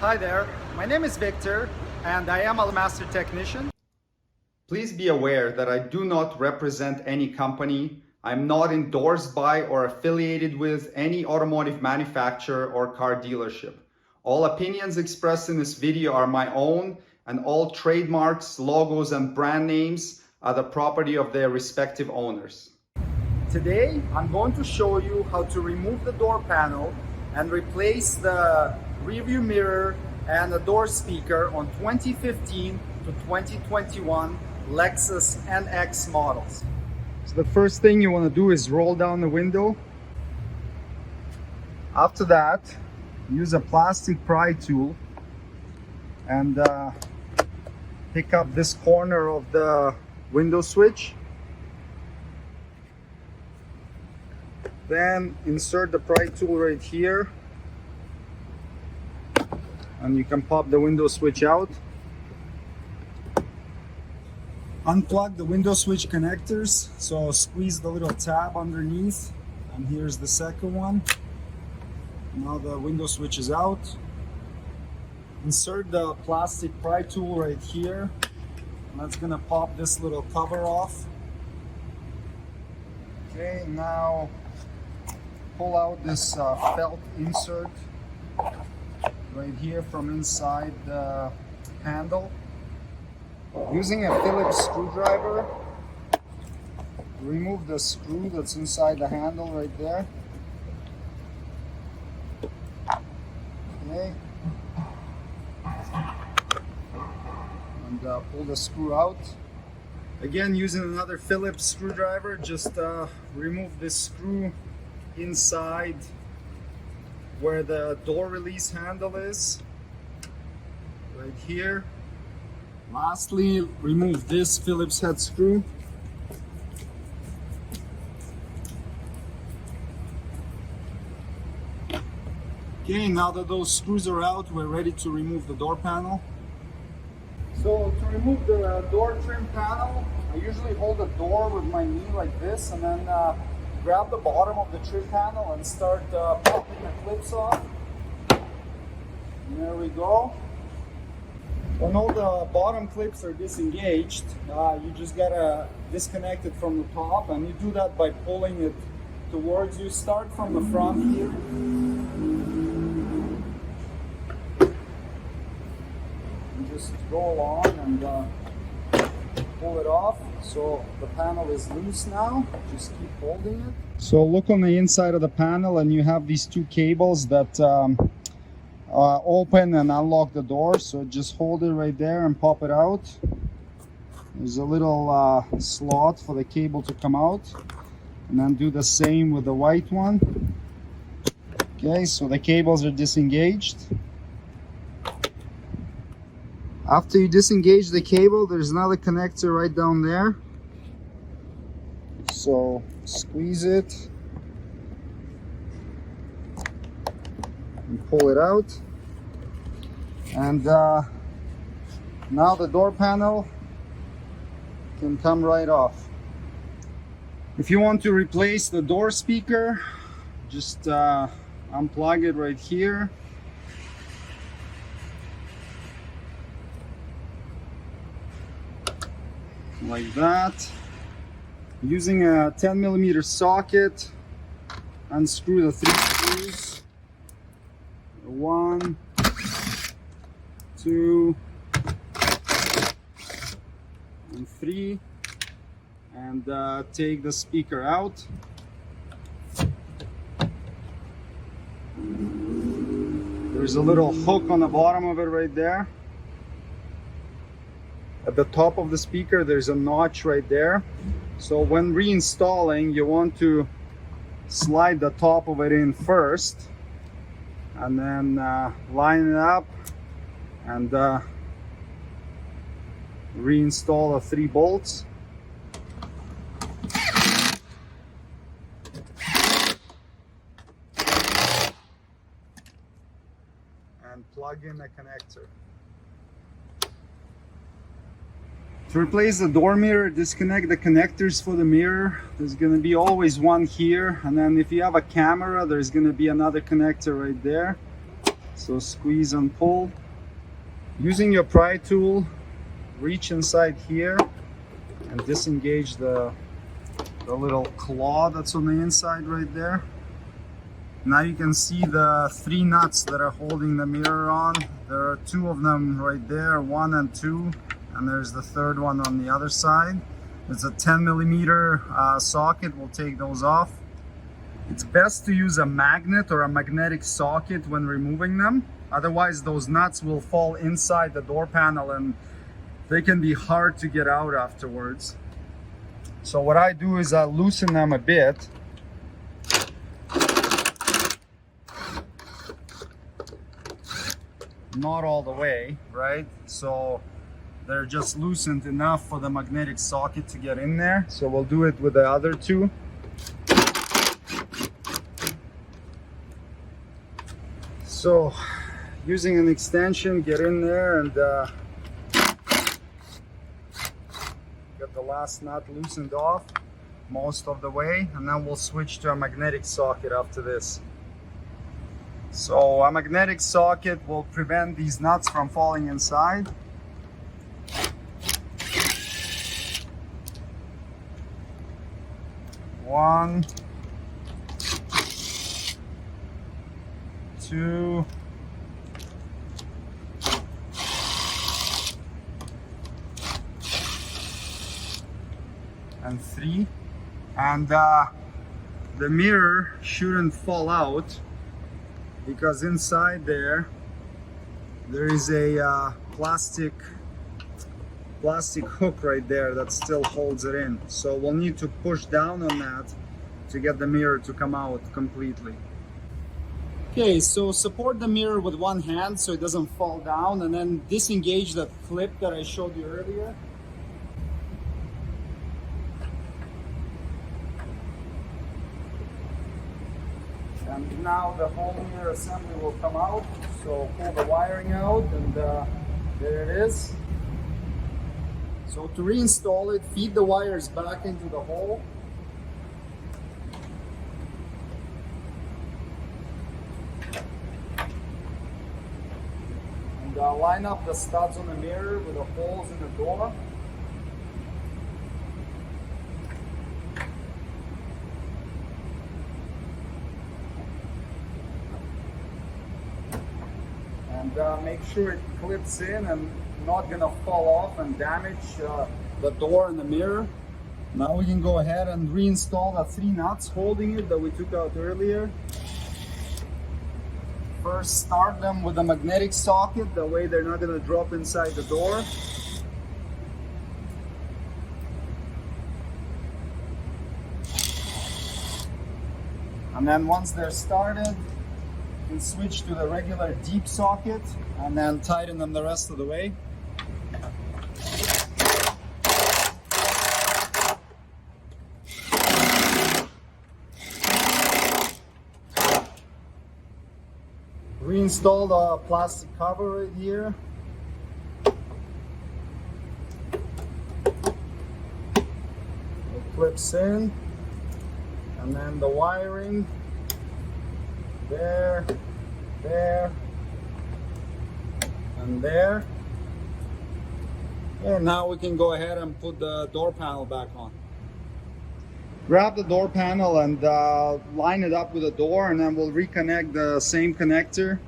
Hi there, my name is Victor and I am a master technician. Please be aware that I do not represent any company. I'm not endorsed by or affiliated with any automotive manufacturer or car dealership. All opinions expressed in this video are my own, and all trademarks, logos, and brand names are the property of their respective owners. Today, I'm going to show you how to remove the door panel and replace the rearview mirror and the door speaker on 2015 to 2021 Lexus NX models. So the first thing you want to do is roll down the window. After that, use a plastic pry tool and pick up this corner of the window switch. Then insert the pry tool right here and you can pop the window switch out. Unplug the window switch connectors, so squeeze the little tab underneath, and here's the second one. Now the window switch is out. Insert the plastic pry tool right here, and that's gonna pop this little cover off. Okay, now pull out this felt insert right here from inside the handle. Using a Phillips screwdriver, remove the screw that's inside the handle right there. Okay. And pull the screw out. Again, using another Phillips screwdriver, just remove this screw inside where the door release handle is, right here. Lastly, remove this Phillips head screw. Okay, now that those screws are out, we're ready to remove the door panel. So to remove the door trim panel, I usually hold the door with my knee like this, and then grab the bottom of the trim panel and start popping the clips off. And there we go. When all the bottom clips are disengaged, you just gotta disconnect it from the top, and you do that by pulling it towards you. Start from the front here. And just go along and pull it off. So the panel is loose now. Just keep holding it. So look on the inside of the panel, and you have these two cables that open and unlock the door. So just hold it right there and pop it out. There's a little slot for the cable to come out, and then do the same with the white one. Okay, so the cables are disengaged. After you disengage the cable, there's another connector right down there. So squeeze it and pull it out. And now the door panel can come right off. If you want to replace the door speaker, just unplug it right here. Like that. Using a 10mm socket, unscrew the 3 screws. 1, 2, and 3, and take the speaker out. There's a little hook on the bottom of it right there. At the top of the speaker, there's a notch right there. So when reinstalling, you want to slide the top of it in first, and then line it up and reinstall the 3 bolts. And plug in the connector. To replace the door mirror, disconnect the connectors for the mirror. There's going to be always one here, and then if you have a camera, there's going to be another connector right there. So squeeze and pull. Using your pry tool, reach inside here and disengage the little claw that's on the inside right there. Now you can see the 3 nuts that are holding the mirror on. There are 2 of them right there, 1 and 2, and there's the 3rd one on the other side. It's a 10mm socket. We'll take those off. It's best to use a magnet or a magnetic socket when removing them. Otherwise those nuts will fall inside the door panel and they can be hard to get out afterwards. So what I do is I loosen them a bit. Not all the way, right? So they're just loosened enough for the magnetic socket to get in there. So we'll do it with the other 2. So using an extension, get in there and get the last nut loosened off most of the way, and then we'll switch to a magnetic socket after this. So a magnetic socket will prevent these nuts from falling inside. One, 2, and 3, and the mirror shouldn't fall out because inside there is a plastic hook right there that still holds it in. So we'll need to push down on that to get the mirror to come out completely. Okay, so support the mirror with one hand so it doesn't fall down, and then disengage that clip that I showed you earlier. And now the whole mirror assembly will come out. So pull the wiring out, and there it is. So to reinstall it, feed the wires back into the hole. And line up the studs on the mirror with the holes in the door. And make sure it clips in and not gonna fall off and damage the door and the mirror. Now we can go ahead and reinstall the 3 nuts holding it that we took out earlier. First, start them with a magnetic socket, that way they're not gonna drop inside the door. And then once they're started, we switch to the regular deep socket and then tighten them the rest of the way. Reinstall the plastic cover right here. It clips in, and then the wiring. There, and there. And now we can go ahead and put the door panel back on. Grab the door panel and line it up with the door, and then we'll reconnect the same connector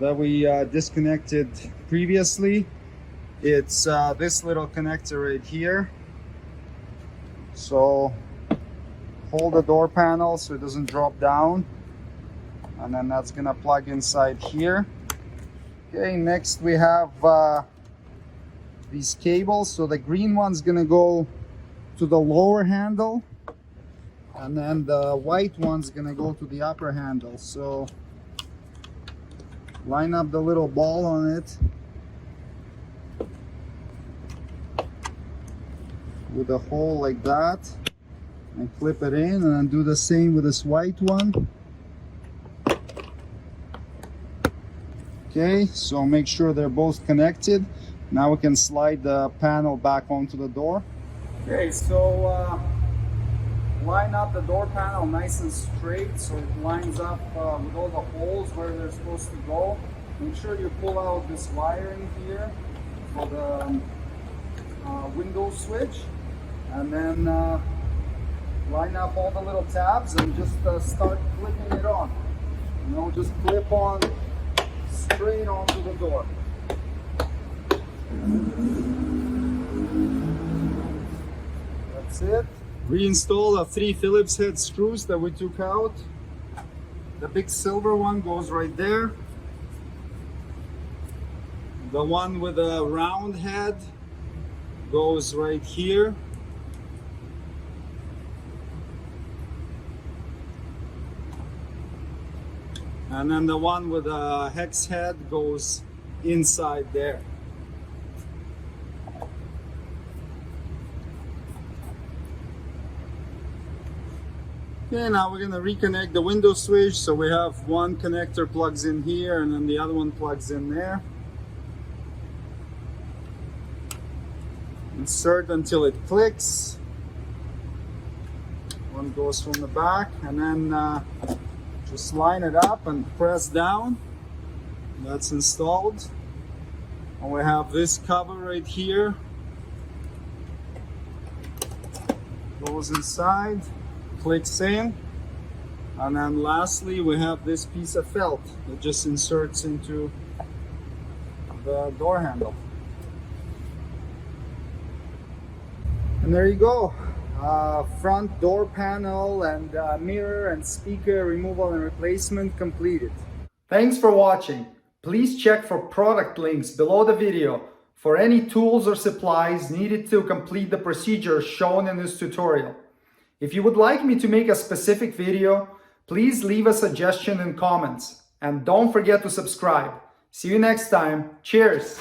that we disconnected previously. It's this little connector right here. So hold the door panel so it doesn't drop down. And then that's gonna plug inside here. Okay, next we have these cables. So the green one's gonna go to the lower handle, and then the white one's gonna go to the upper handle. So line up the little ball on it with a hole like that, and clip it in, and then do the same with this white one. Okay, so make sure they're both connected. Now we can slide the panel back onto the door. Okay, so line up the door panel nice and straight so it lines up with all the holes where they're supposed to go. Make sure you pull out this wiring here for the window switch, and then line up all the little tabs and just start flipping it on. You know, just clip on straight onto the door. That's it. Reinstall the 3 Phillips head screws that we took out. The big silver one goes right there. The one with a round head goes right here. And then the one with a hex head goes inside there. Okay, now we're going to reconnect the window switch. So we have one connector plugs in here and then the other one plugs in there. Insert until it clicks. One goes from the back, and then just line it up and press down. That's installed. And we have this cover right here. Goes inside, clicks in. And then lastly, we have this piece of felt that just inserts into the door handle. And there you go. Front door panel and mirror and speaker removal and replacement completed. Thanks for watching. Please check for product links below the video for any tools or supplies needed to complete the procedure shown in this tutorial. If you would like me to make a specific video, please leave a suggestion in comments. And don't forget to subscribe. See you next time. Cheers!